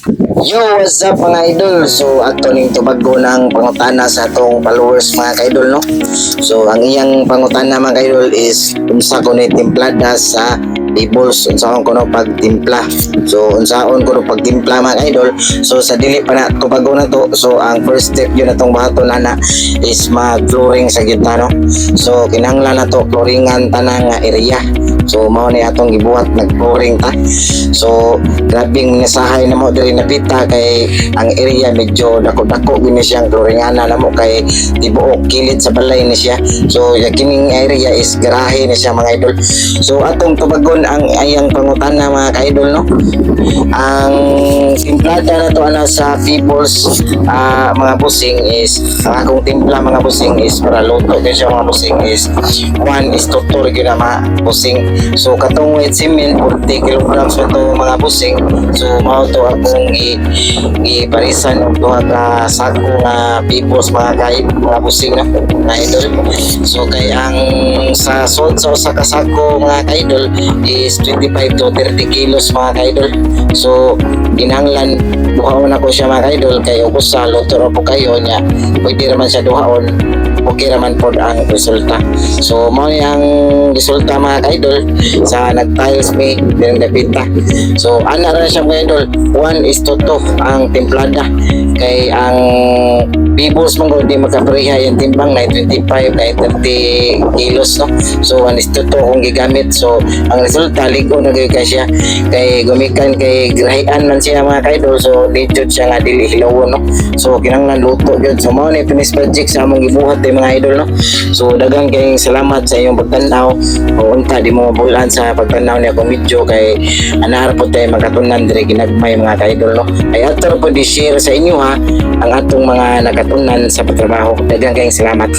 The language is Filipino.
Yo, what's up mga idol? So, ato ning tubago ng pangutana sa atong followers mga ka-idol, no? So, ang iyang pangutana mga ka-idol is unsa ko ni timplada sa tables, unsaon ko no pagtimpla. So, unsaon ko no pagtimpla mga ka-idol. So, sa dili pa na tubago na to, so ang first step yun atong bahaton na is mag-flooring sa gitna, no? So, kinahanglan na to flooringan tanang area. So mao ni atong gibuhat nag-flooring ta. So grabing minasahay na mo diri napita kay ang area medyo dako-dako gini siyang flooringana na mo kay tibuok kilid sa balay ni siya. So kining area is garahe ni siya mga idol. So atong tubagon ang ayang pangutana mga ka-idol, no. Ang timplada na to ana sa Feebles mga busing is ang akong timpla mga busing is para luto din siya mga busing is 1 is to 2 gyud na mga busing. So katong white cement 40 kilograms ito mga busing. So mao to akong giparisan og duha ka sako nga Feebles mga busing na mga idol. So kay ang sa sod sa usa ka sako mga ka-idol is 25 to 30 kilos mga ka-idol. So kinahanglan duhaon ako siya mga ka-idol kay ug sa luto ra po kayo nya pwede raman siya duhaon, okay raman po ang resulta. So mao ni ang resulta mga ka-idol sa nag-tiles me din dapita. So ana ra siya mga idol 1 is to 2 ang templada kay ang Feebles man gud di makapareha yung timbang na 25 na 30 kilos, no. So 1 is to 2 kung gigamit. So ang resulta ligo na gyud ka siya kay gumikan kay grahian man siya mga ka-idol. So dito siya nga dili hilawon, no. So kinahanglan luto gyud. So mao ni finish project sa among gibuhat mga idol, no. So daghang kayong salamat sa inyong pagtan-aw. O unta di mo mabulan sa pagtan-aw ni akong video kay anahar po tayo magkatunan diri ginagmay mga ka-idol, no. Ay ato po di share sa inyo ha ang atong mga nakatunan sa pagtrabaho. Daghang kayong salamat.